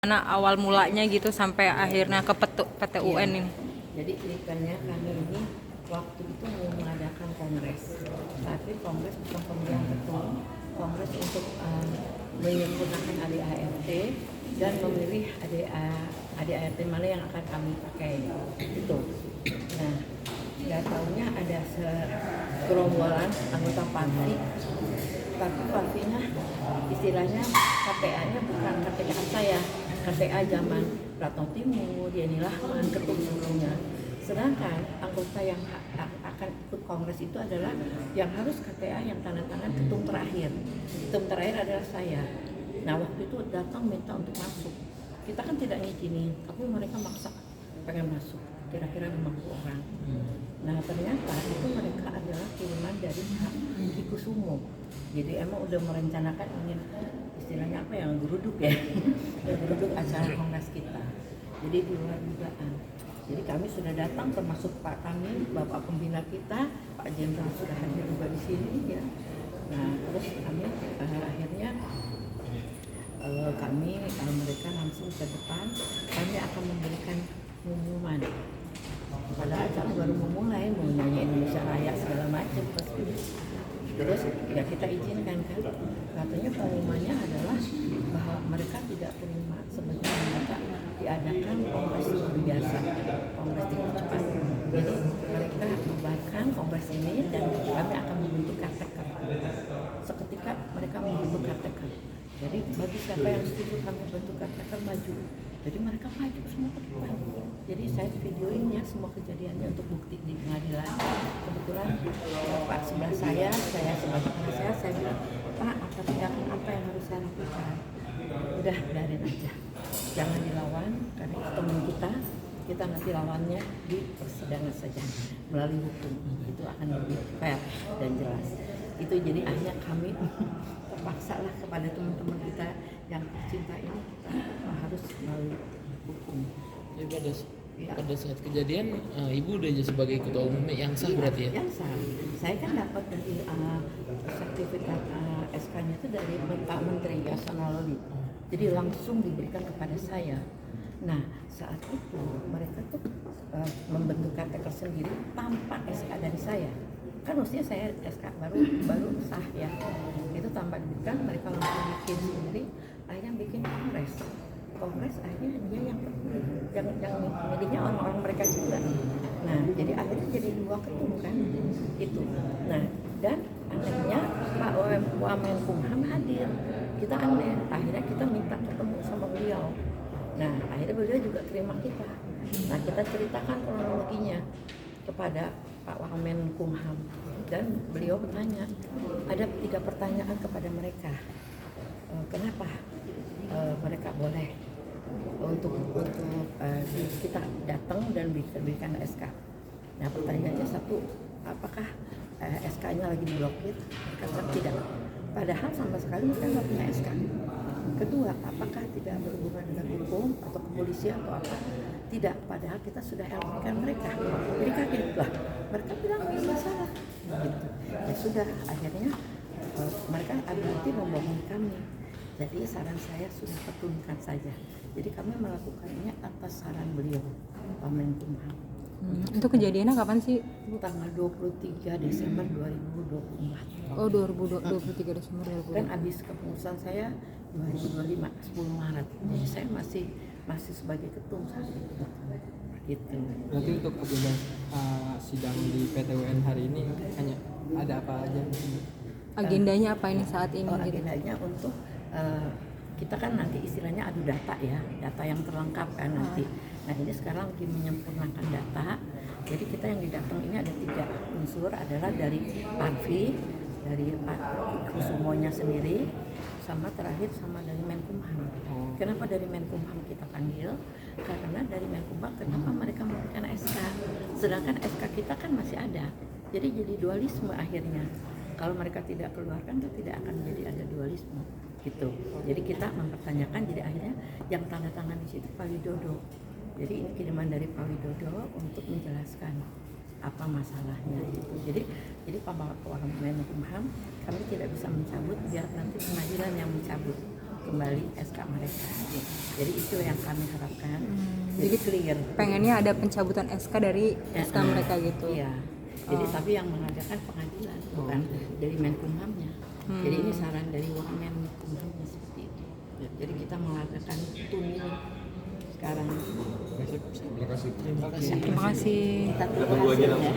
Mana awal mulanya gitu sampai akhirnya ke PT UN ini? Jadi ceritanya kami ini waktu itu mau mengadakan kongres, tapi kongres bukan pemilihan ketum, kongres untuk menyempurnakan ADART dan memilih ADART mana yang akan kami pakai itu. Nah, nggak tahunya ada segerombolan anggota parti, tapi partinya istilahnya KPA-nya bukan KPA saya, KPA zaman Prato Timur, Yeni Rahman, ketum sebelumnya. Sedangkan anggota yang akan ikut kongres itu adalah yang harus KPA yang tanda tangan ketum terakhir. Ketum terakhir adalah saya. Nah, waktu itu datang minta untuk masuk. Kita kan tidak ngizinin, tapi mereka maksa pengen masuk. Kira-kira 50 orang. Nah, ternyata itu mereka adalah kiriman dari Ki Kusumo. Jadi emang udah merencanakan ingin istilahnya apa yang geruduk ya, geruduk acara kongres kita. Jadi di luar dugaan. Jadi kami sudah datang, termasuk Pak kami, Bapak Pembina kita, Pak Jenderal sudah hadir juga di sini ya. Nah, terus kami akhirnya mereka langsung ke depan, kami akan memberikan pengumuman. Pada acara baru memulai, mau nyanyi Indonesia Raya segala macam terus ya kita izinkan kan, katanya pengumumannya adalah bahwa mereka tidak terima sebenarnya mereka diadakan kongres luar biasa, kongres tingkat cepat. Jadi mereka bubarkan kongres ini dan kami akan membentuk caretaker. Seketika mereka membentuk caretaker. Jadi bagi siapa yang setuju kami bentuk caretaker maju. Jadi mereka maju semua ke depan. Jadi saya videoin ya semua kejadiannya untuk bukti di pengadilan. Kebetulan Pak sebelah saya sebagai penasehat, saya bilang, Pak, apa tindakan apa yang harus saya lakukan? Udah, biarin aja. Jangan dilawan, karena itu teman kita nanti lawannya di persidangan saja melalui hukum. Itu akan lebih fair dan jelas. Itu jadi akhirnya kami terpaksa lah kepada teman-teman kita yang cinta ini kita harus melalui hukum. Ya, pada saat kejadian ibu udah sebagai ketua umum yang sah berarti ya? Yang sah. Saya kan dapat dari sertifikat SK-nya itu dari Pak Menteri Yasona Lawli. Jadi langsung diberikan kepada saya. Nah, saat itu mereka tuh membentuk caretaker sendiri tanpa SK dari saya. Kan mestinya saya SK baru sah ya. Itu tanpa diberikan, mereka langsung bikin sendiri, akhirnya bikin kongres akhirnya dia yang milihnya orang-orang mereka juga. Nah, jadi akhirnya jadi 2 ketum kan itu. Nah, dan anehnya Pak Wamenkumham hadir. Kita aneh, akhirnya kita minta ketemu sama beliau. Nah, akhirnya beliau juga terima kita. Nah, kita ceritakan kronologinya kepada Pak Wamenkumham dan beliau bertanya, ada 3 pertanyaan kepada mereka. Kenapa mereka boleh untuk kita datang dan berikan SK. Nah, pertanyaannya satu, apakah SK-nya lagi diblokir? Kata tidak. Padahal sama sekali mereka nggak punya SK. Kedua, apakah tidak berhubungan dengan hukum atau kepolisian atau apa? Tidak, padahal kita sudah LP-kan mereka. Jadi kaget lah. Mereka bilang ini masalah. Gitu. Ya sudah, akhirnya mereka berarti membohongi kami. Jadi saran saya sudah petunkan saja. Jadi kami melakukannya atas saran beliau, Pak Menkumham. Itu kejadiannya kapan sih? Tanggal 23 Desember 2024. Oh, 23 Desember 2024. Kan habis kepengurusan saya 2025, 10 Maret. Jadi saya masih sebagai ketum saat itu. Gitu. Berarti untuk agenda sidang di PTWN hari ini hanya ada apa aja? Agendanya apa ini saat ini? Agendanya untuk kita kan nanti istilahnya adu data ya, data yang terlengkap kan nanti. Nah, ini sekarang lagi menyempurnakan data. Jadi kita yang didatang ini ada 3 unsur, adalah dari Parvi, dari Pak Kusumonya sendiri, sama terakhir sama dari Menkumham. Kenapa dari Menkumham kita panggil? Karena dari Menkumham kenapa mereka memberikan SK, sedangkan SK kita kan masih ada. Jadi dualisme akhirnya. Kalau mereka tidak keluarkan, itu tidak akan jadi ada dualisme gitu. Jadi kita mempertanyakan, jadi akhirnya yang tanda tangan di situ Pak Widodo. Jadi ini kiriman dari Pak Widodo untuk menjelaskan apa masalahnya gitu. Jadi Pak Menkumham kami tidak bisa mencabut, biar nanti pengadilan yang mencabut. kembali SK mereka. Jadi itu yang kami harapkan. Jadi clear. Pengennya ada pencabutan SK dari SK mereka gitu. Iya. Jadi tapi yang mengadakan pengadilan bukan dari Menkumhamnya. Jadi ini saran dari Wamen Menkumhamnya seperti itu. Jadi kita mengadakan tuning sekarang. Terima kasih. Terima kasih. Kita tunggu hasilnya.